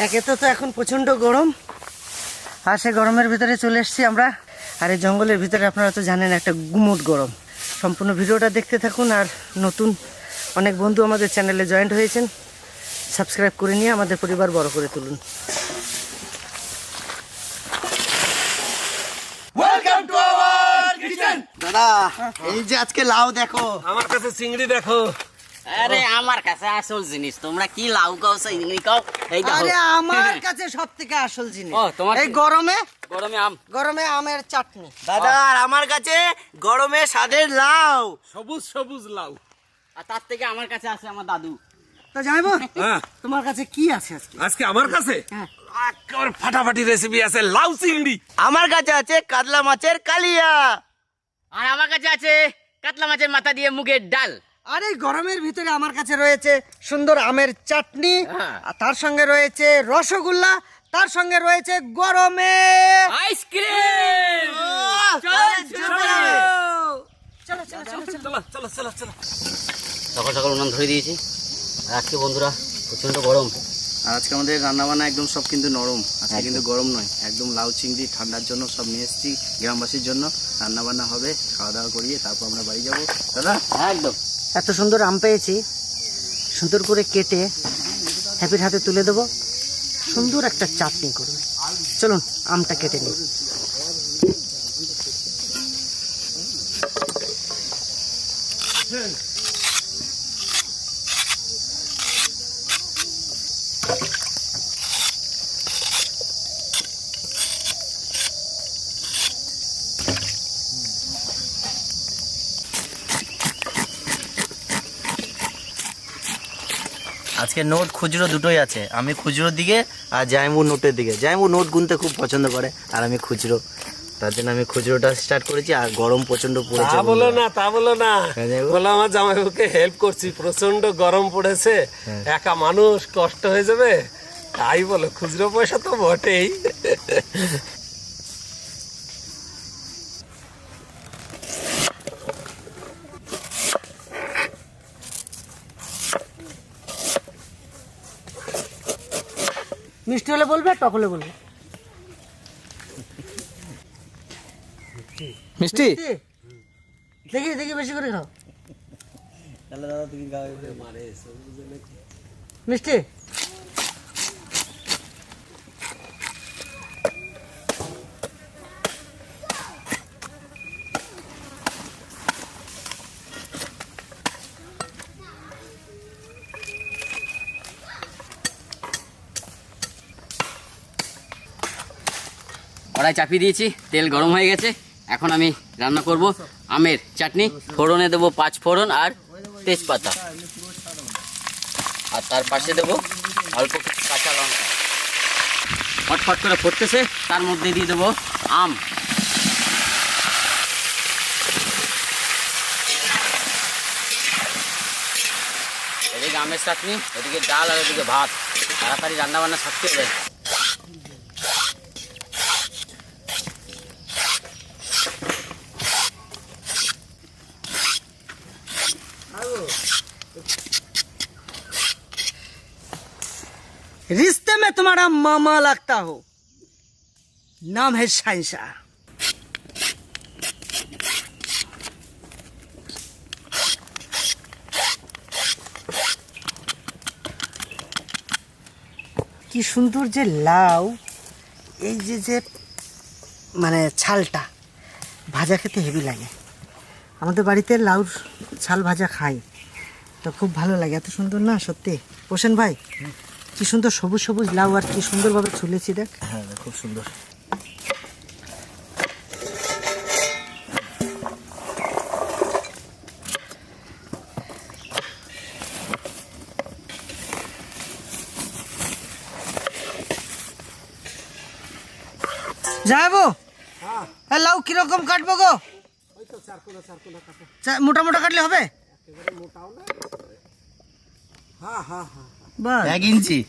একে তো এখন প্রচণ্ড গরম, আর সে গরমের ভিতরে চলে এসেছি আমরা। আর এই জঙ্গলের ভিতরে আপনারা তো জানেন একটা গুমোট গরম। সম্পূর্ণ ভিডিওটা দেখতে থাকুন। আর নতুন অনেক বন্ধু আমাদের চ্যানেলে জয়েন্ট হয়েছেন, সাবস্ক্রাইব করে নিয়ে আমাদের পরিবার বড় করে তুলুন। Welcome to our kitchen. দাদা এই যে আজকে লাউ দেখো, আমার কাছে চিংড়ি দেখো। আরে আমার কাছে আসল জিনিস, তোমরা কি লাউ খাও চিংড়ি খাও? এই দেখো, আরে আমার কাছে সব থেকে আসল জিনিস ও, তোমার এই গরমে গরমে আমের চাটনি। দাদা আর আমার কাছে গরমে স্বাদের লাউ, সবুজ সবুজ লাউ। আর তার থেকে আমার কাছে আছে আমার দাদু। তো যাইবো, হ্যাঁ, তোমার কাছে কি আছে আজকে? আজকে আমার কাছে হ্যাঁ। একেবারে ফাটাফাটি রেসিপি আছে, লাউ চিংড়ি। আমার কাছে আছে কাতলা মাছের কালিয়া, আর আমার কাছে আছে কাতলা মাছের মাথা দিয়ে মুগের ডাল। আর এই গরমের ভিতরে আমার কাছে রয়েছে সুন্দর আমের চাটনি, হ্যাঁ। আর তার সঙ্গে রয়েছে রসগোল্লা, তার সঙ্গে রয়েছে গরমে আইসক্রিম। চলো চলো চলো চলো। চলো চলো চলো চলো। সকাল সকাল উনান ধরে দিয়েছি। আর আজকে বন্ধুরা প্রচন্ড গরম। আর আজকে আমাদের রান্নাবান্না একদম সব কিন্তু নরম, আজকে কিন্তু গরম নয়, একদম লাউ চিংড়ি ঠান্ডার জন্য সব নিয়ে এসেছি গ্রামবাসীর জন্য। রান্নাবান্না হবে, খাওয়া দাওয়া করিয়ে তারপর আমরা বাড়ি যাবো। দাদা একদম এত সুন্দর আম পেয়েছি, সুন্দর করে কেটে হ্যাপির হাতে তুলে দেবো, সুন্দর একটা চাটনি করবে। চলুন আমটা কেটে নিই। আজকে নোট খুচরো দুটোই আছে, আমি খুচরোর দিকে আর জাইমুর নোটের দিকে। জাইমুর নোট গুনতে খুব পছন্দ করে আর আমি খুচরো, তার জন্য আমি খুচরোটা স্টার্ট করেছি। আর গরম প্রচন্ড পড়েছে। তা বলো না, তা বলো না, হ্যাঁ, যাই হোক। বলো আমার জামাইবাবুকে হেল্প করছি, প্রচন্ড গরম পড়েছে, একা মানুষ কষ্ট হয়ে যাবে, তাই বলো। খুচরো পয়সা তো বটেই। মিষ্টি হলে বলবে, টক হলে বলবে। মিষ্টি দেখি দেখি বেশি করে খাও। তাহলে দাদা তুমি মিষ্টি কড়াই চাপিয়ে দিয়েছি, তেল গরম হয়ে গেছে। এখন আমি রান্না করব আমের চাটনি। ফোড়নে দেবো 5 ফোড়ন আর তেজপাতা, আর তার পাশে দেবো অল্প কিছু কাঁচা লঙ্কা। ফটফট করে ফুটতেছে, তার মধ্যে দিয়ে দেবো আম। এদিকে আমের চাটনি, এদিকে ডাল, আর এদিকে ভাত। তাড়াতাড়ি রান্না বান্না থাকতে যায়। रिश्ते में तुम्हारा मामा लगता हो, नाम है शाहनशाह। কি সুন্দর যে লাউ, এই যে যে মানে ছালটা ভাজা খেতে হেভি লাগে। আমাদের বাড়িতে লাউর ছাল ভাজা খাই, তো খুব ভালো লাগে। এত সুন্দর না সত্যি পোষণ ভাই, কি সুন্দর সবুজ সবুজ লাউ, আর কি সুন্দরভাবে ছুলেছি দেখ। হ্যাঁ খুব সুন্দর। যাবো হ্যাঁ, লাউ কিরকম কাটবো গো? মোটা মোটা কাটলে হবে? বাহ, 1 ইঞ্চি।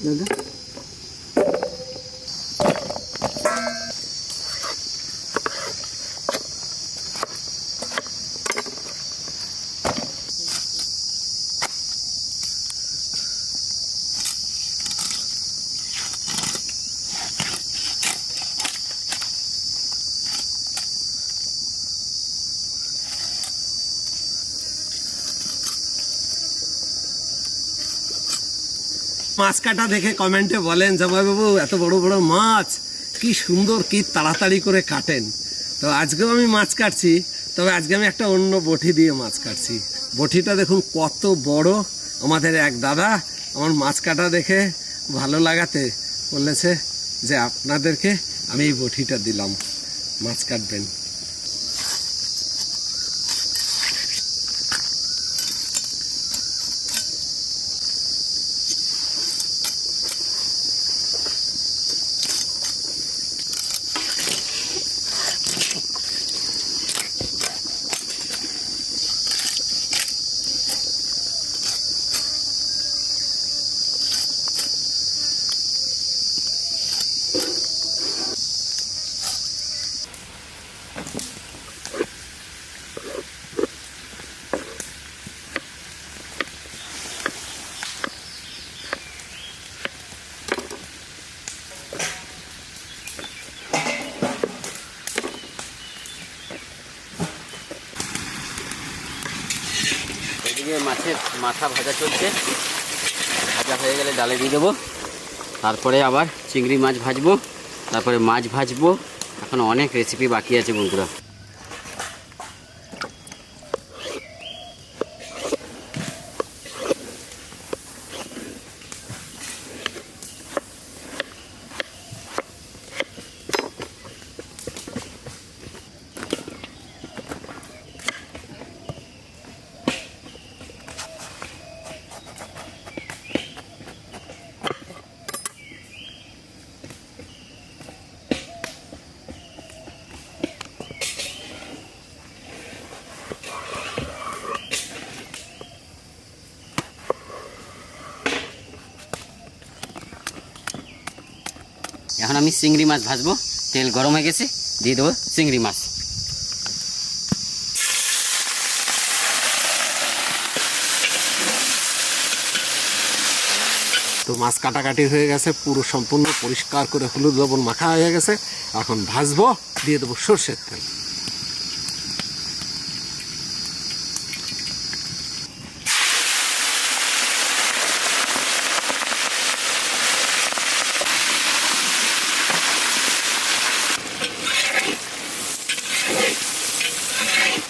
দাদা মাছ কাটা দেখে কমেন্টে বলেন জামাইবাবু এত বড় বড় মাছ কি সুন্দর, কি তাড়াতাড়ি করে কাটেন। তো আজকেও আমি মাছ কাটছি, তবে আজকে আমি একটা অন্য বটি দিয়ে মাছ কাটছি। বটিটা দেখুন কত বড়। আমাদের এক দাদা আমার মাছ কাটা দেখে ভালো লাগাতে বলেছে যে আপনাদেরকে আমি এই বটিটা দিলাম, মাছ কাটবেন। এদিকে মাছের মাথা ভাজা চলছে, ভাজা হয়ে গেলে ডালে দিয়ে দেবো। তারপরে আবার চিংড়ি মাছ ভাজবো, তারপরে মাছ ভাজবো। এখন অনেক রেসিপি বাকি আছে বন্ধুরা। এখন আমি চিংড়ি মাছ ভাজবো, তেল গরম হয়ে গেছে, দিয়ে দেবো চিংড়ি মাছ। তো মাছ কাটাকাটি হয়ে গেছে, পুরো সম্পূর্ণ পরিষ্কার করে হলুদ লবণ মাখা হয়ে গেছে। এখন ভাজবো, দিয়ে দেবো সর্ষের তেল।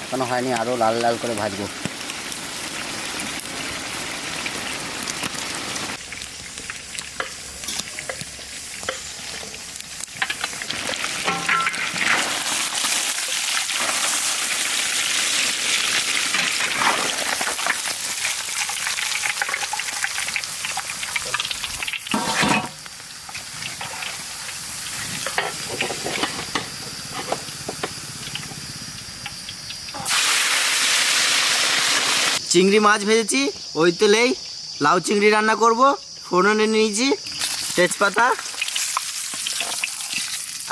এখনো হয়নি, আরও লাল লাল করে ভাজবো। চিংড়ি মাছ ভেজেছি, ওই তেলেই লাউ চিংড়ি রান্না করব। ফোড়নে নিয়েছি তেজপাতা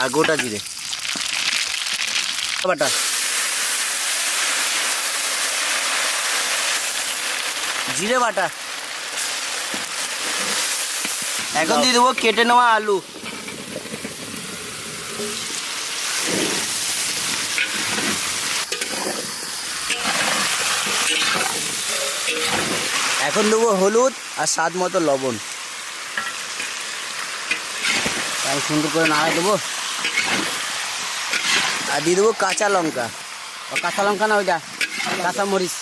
আর গোটা জিরে বাটা, জিরে বাটা। এখন দিয়ে দেবো কেটে নেওয়া আলু। এখন দেবো হলুদ আর স্বাদ মতো লবণ। তাই সুন্দর করে নাড়া দেবো। আর দিয়ে দেবো কাঁচা লঙ্কা। ও কাঁচা লঙ্কা না, ওইটা কাঁচা মরিচ।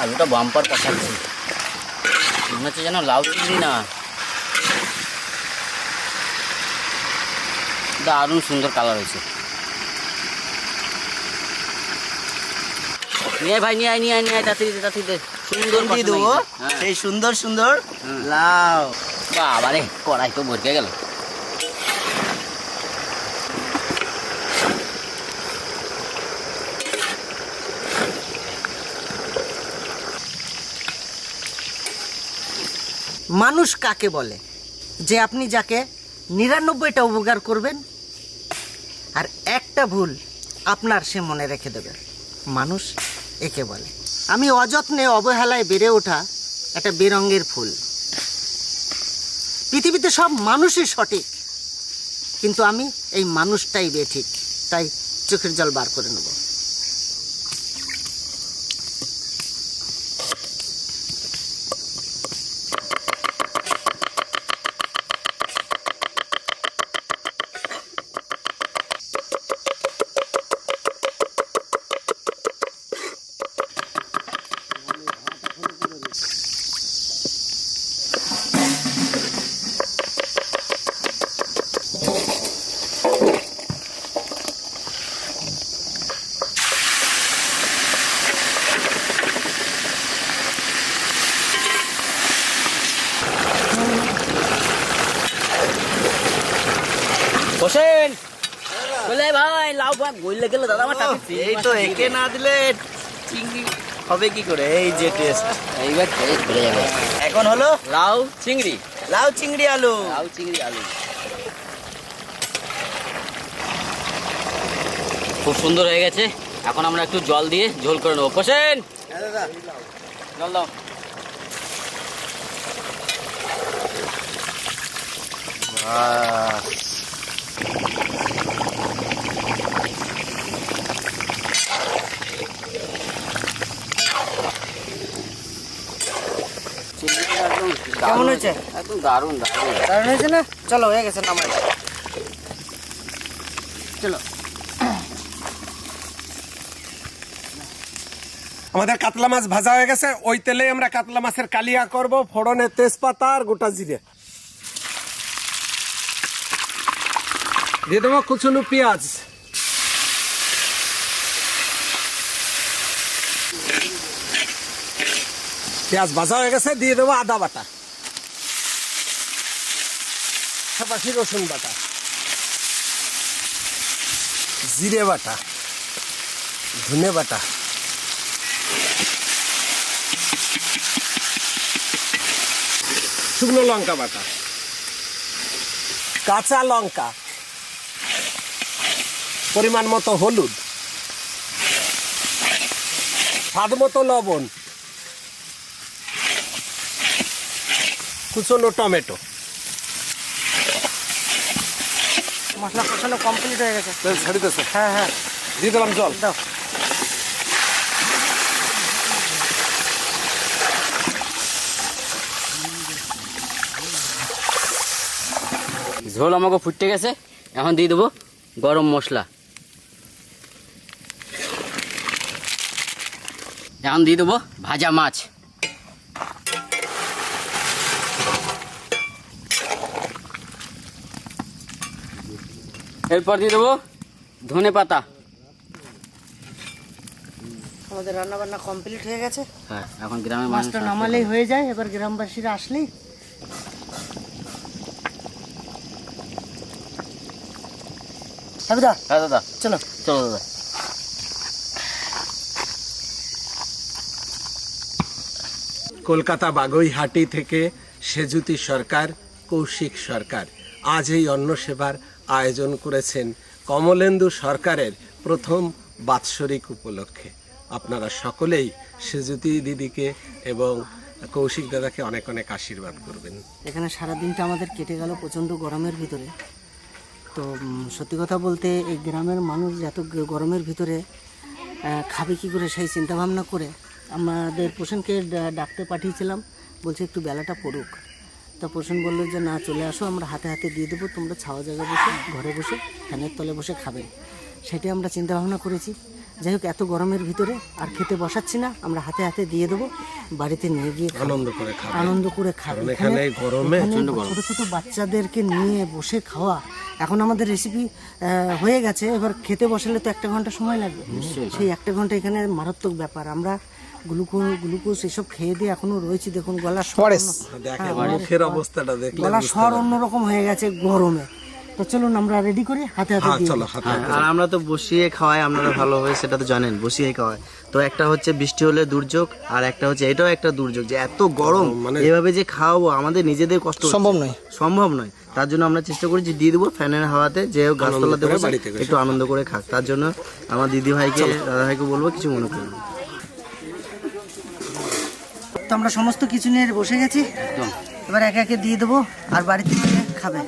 আলুটা বাম্পার কষাচ্ছি, মনে হচ্ছে যেন লাউ চিংড়ি না। দারুণ সুন্দর কালার হয়েছে। নিয়ে ভাই, নিয়ে আয়, নিয়ে আয়, নিয়ে আয়, তাড়াতাড়ি তাড়াতাড়ি। সুন্দর দিয়ে দেবো সেই সুন্দর সুন্দর লাউ। বাবারে, কড়াই তো ভরকে গেল। মানুষ কাকে বলে? যে আপনি যাকে ৯৯টা উপকার করবেন আর একটা ভুল আপনার সে মনে রেখে দেবে, মানুষ একে বলে। আমি অযত্নে অবহেলায় বেড়ে ওঠা একটা বেরঙের ফুল। পৃথিবীতে সব মানুষই সঠিক, কিন্তু আমি এই মানুষটাই বেঠিক, তাই চোখের জল বার করে নেব। গইলে গেলে দাদা আমার টাকা এই তো একে না দিলে চিংড়ি হবে কি করে? এই যে টেস্ট, এইবার টেস্ট বেড়ে যাবে। এখন হলো লাউ চিংড়ি, লাউ চিংড়ি আলু। লাউ চিংড়ি আলু খুব সুন্দর হয়ে গেছে। এখন আমরা একটু জল দিয়ে ঝোল করে নেবো। পোষেন দাদা জল দাও। কেমন হয়েছে? একদম দারুণ দারুণ। দারুণ হয়েছে না? চলো হয়ে গেছে, নামাই। চলো। আমাদের কাতলা মাছ ভাজা হয়ে গেছে। ওই তেলে আমরা কাতলা মাছের কালিয়া করব, ফোড়নে তেজপাতা আর গোটা জিরে দিয়ে দেবো, কুচনো পেঁয়াজ, পেঁয়াজ ভাজা হয়ে গেছে, দিয়ে দেবো আদা বাটা, পাশাপাশি রসুন বাটা, জিরে বাটা, ধনে বাটা, শুকনো লঙ্কা বাটা, কাঁচা লঙ্কা, পরিমাণ মতো হলুদ, স্বাদ মতো লবণ, কুচনো টমেটো। মশলা কষানো কমপ্লিট হয়ে গেছে। ছাড়িতেছে, হ্যাঁ হ্যাঁ, দিয়ে দিলাম জল। দাও। ঝোল আমাকে ফুটে গেছে। এখন দিয়ে দেবো গরম মশলা। এখন দিয়ে দেবো ভাজা মাছ। এরপর দিয়ে দেবো ধনে পাতা। আমাদের রান্না বান্না কমপ্লিট হয়ে গেছে। হ্যাঁ, এখন গ্রামের মাছটা মানুষ নামালেই হয়ে যায়। এবার গ্রামবাসীরা আসলেই দাদা, হ্যাঁ দাদা, চলো। চলো দাদা। কলকাতা বাগুইহাটি থেকে সেজুতি সরকার, কৌশিক সরকার আজ এই অন্ন সেবার আয়োজন করেছেন কমলেন্দু সরকারের প্রথম বাৎসরিক উপলক্ষে। আপনারা সকলেই সেজুতি দিদিকে এবং কৌশিক দাদাকে অনেক অনেক আশীর্বাদ করবেন। এখানে সারা দিনটা আমাদের কেটে গেল প্রচণ্ড গরমের ভিতরে। তো সত্যি কথা বলতে এই গ্রামের মানুষ এত গরমের ভিতরে খাবে কী করে সেই চিন্তাভাবনা করে আমাদের পোষণকে ডাকতে পাঠিয়েছিলাম। বলছে একটু বেলাটা পড়ুক। তা পোষণ বললো যে না, চলে আসো, আমরা হাতে হাতে দিয়ে দেবো, তোমরা ছাওয়া জায়গা বসে ঘরে বসে ফ্যানের তলে বসে খাবেন। সেটাই আমরা চিন্তাভাবনা করেছি। যাই হোক, এত গরমের ভিতরে আর খেতে বসাচ্ছি না, আমরা হাতে হাতে দিয়ে দেবো, বাড়িতে নিয়ে গিয়ে আনন্দ করে খাবেন। আনন্দ করে খাবেন। কারণ এখানে গরমে ছোট ছোট বাচ্চাদেরকে নিয়ে বসে খাওয়া, এখন আমাদের রেসিপি হয়ে গেছে, এবার খেতে বসালে তো 1 ঘন্টা সময় লাগবে। সেই 1 ঘন্টা এখানে মারাত্মক ব্যাপার। আমরা গ্লুকোজ এসব খেয়ে দিয়ে এখনো রয়েছি। দেখুন গলা দেখেন মুখের অবস্থাটা দেখলে গলা স্বর অন্যরকম হয়ে গেছে গরমে। তো চলুন আমরা রেডি করি, হাতে হাতে দিয়ে চলো দিই। হাতে হাতে। আর আমরা তো বসিয়ে খাওয়াই, আপনারা ভালোভাবে সেটা তো জানেন, বসিয়ে খাওয়াই। তো একটা হচ্ছে বৃষ্টি হলে দুর্যোগ, আর একটা হচ্ছে এটাও একটা দুর্যোগ যে এত গরম, মানে এভাবে যে খাওয়াবো আমাদের নিজেদের কষ্ট হচ্ছে। সম্ভব নয়। তার জন্য আমরা চেষ্টা করেছি দিয়ে দেবো ফ্যানের হাওয়াতে, যে গাছতলাতে বসে বাড়িতে বসে। একটু আনন্দ করে খাক। তার জন্য আমার দিদি ভাইকে, দাদা ভাইকে বলবো কিছু মনে করবেন না। তো আমরা সমস্ত কিছু নিয়ে বসে গেছি। এবার একে একে দিয়ে দেবো আর বাড়িতে গিয়ে খাবে।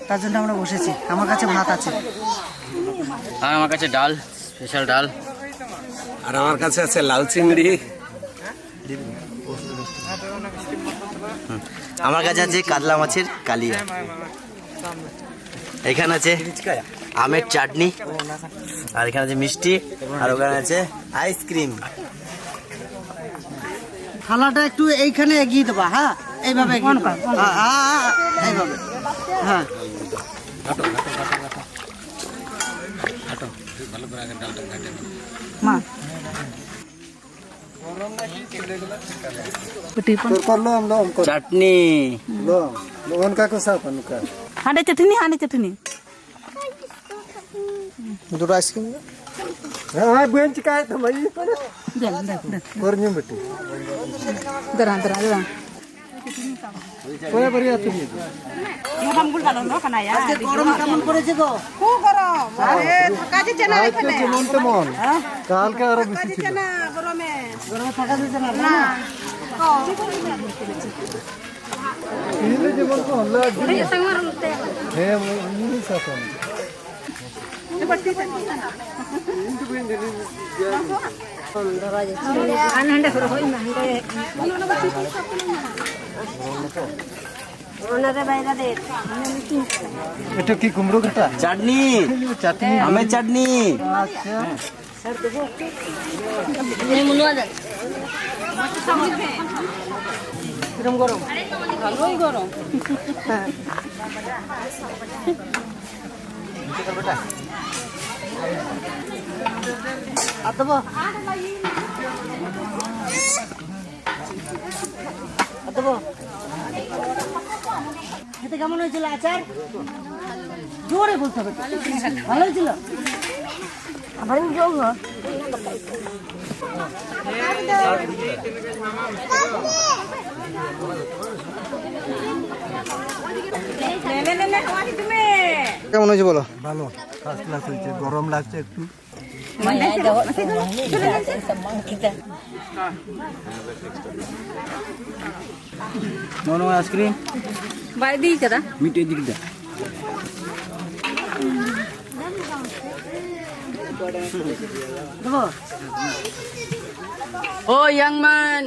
তার জন্য আমরা বসেছি। আমার কাছে ভাত আছে, আর আমার কাছে ডাল, স্পেশাল ডাল। আর আমার কাছে আছে লাল চিংড়ি। আমার কাছে আছে কাতলা মাছের কালিয়া, এখানে আছে আমের চাটনি, আর এখানে আছে মিষ্টি, আর ওখানে আছে আইসক্রিম। থালাটা একটু এইখানে এগিয়ে দেবা। হ্যাঁ, এইভাবে এগিয়ে দেবা। এইভাবে, হ্যাঁ। মা চাটনি, हांडे चटणी দুটো আইসক্রিম হ্যাঁ বেঞ্চ काय থামাই করনি বেটি Terang. কোয়া বড়ি আছে আজকে গরম কেমন করেছে গো? খুব গরম। আরে কাজে চেনা এখানে। যেমন তেমন কালকে আরো বেশি ছিল চেনা গরমে। গরমে থাকা যাচ্ছে না না ini যেমন তো লাগে হ্যাঁ ini সাথে এটা কি কুমড়ো কাটা চাটনি চাটনি আমের চাটনি আচ্ছা কিরম গরম ভালোই গরম। আর দেবো খেতে কেমন হয়েছিল আচার জোরে বলতে হবে ভালো হয়েছিল আবার জল না কেমন হয়েছে বলো ভালো ফার্স্ট ক্লাস হয়েছে গরম লাগছে একটু নো আইসক্রিম বাড়ি দিই কেদা? মিটে দিক দা দেবো ও ইয়াংম্যান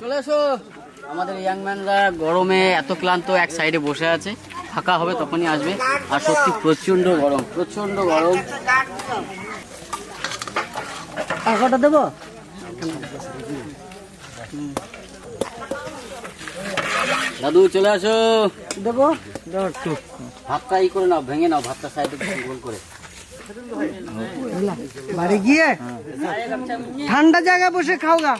চলে এসো। আমাদের ইয়াংম্যানরা গরমে এত ক্লান্ত এক সাইডে বসে আছে, ফাঁকা হবে তখনই আসবে। আর সত্যি প্রচন্ড গরম, প্রচন্ড গরম। টাকাটা দেবো দাদু চলে আসো। দেবো দাও একটু ভাতটা ই করে নাও, ভেঙে নাও ভাতটা সাইডে গোল করে। বাড়ি গিয়ে ঠান্ডা জায়গায় বসে খাও গা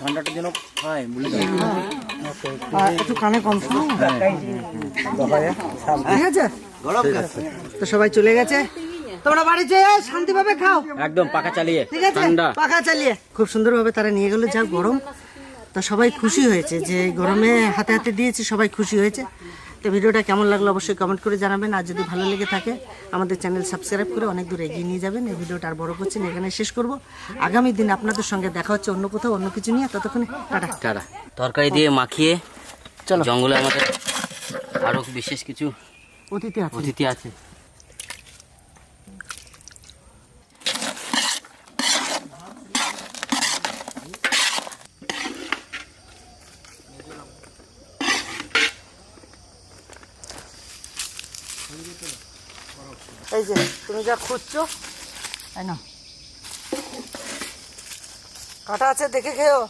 ঠান্ডাটা যেন হয় বলে আর একটু কানে কম শোনো ঠিক আছে তো সবাই চলে গেছে, তোমরা বাড়ি যেয়ে শান্তিভাবে খাও একদম পাখা চালিয়ে ঠিক আছে ঠান্ডা। পাখা চালিয়ে খুব সুন্দরভাবে তারা নিয়ে গেল। যা গরম, তো সবাই খুশি হয়েছে যে এই গরমে হাতে হাতে দিয়েছি, সবাই খুশি হয়েছে। তো ভিডিওটা কেমন লাগলো অবশ্যই কমেন্ট করে জানাবেন। আর যদি ভালো লেগে থাকে আমাদের চ্যানেল সাবস্ক্রাইব করে অনেক দূর এগিয়ে নিয়ে যাবেন। এই ভিডিওটা আর বড় করছি না, এখানে শেষ করব। আগামী দিন আপনাদের সঙ্গে দেখা হচ্ছে অন্য কোথাও অন্য কিছু নিয়ে। ততক্ষণে টাটা। টাটা। তরকারি দিয়ে মাখিয়ে চলো জঙ্গলে আমাদের আরো বিশেষ কিছু অতিথি আছে অতিথি আছে। এই যে তুমি যা খুঁজছো এই নাও, কাটা আছে দেখে খেও।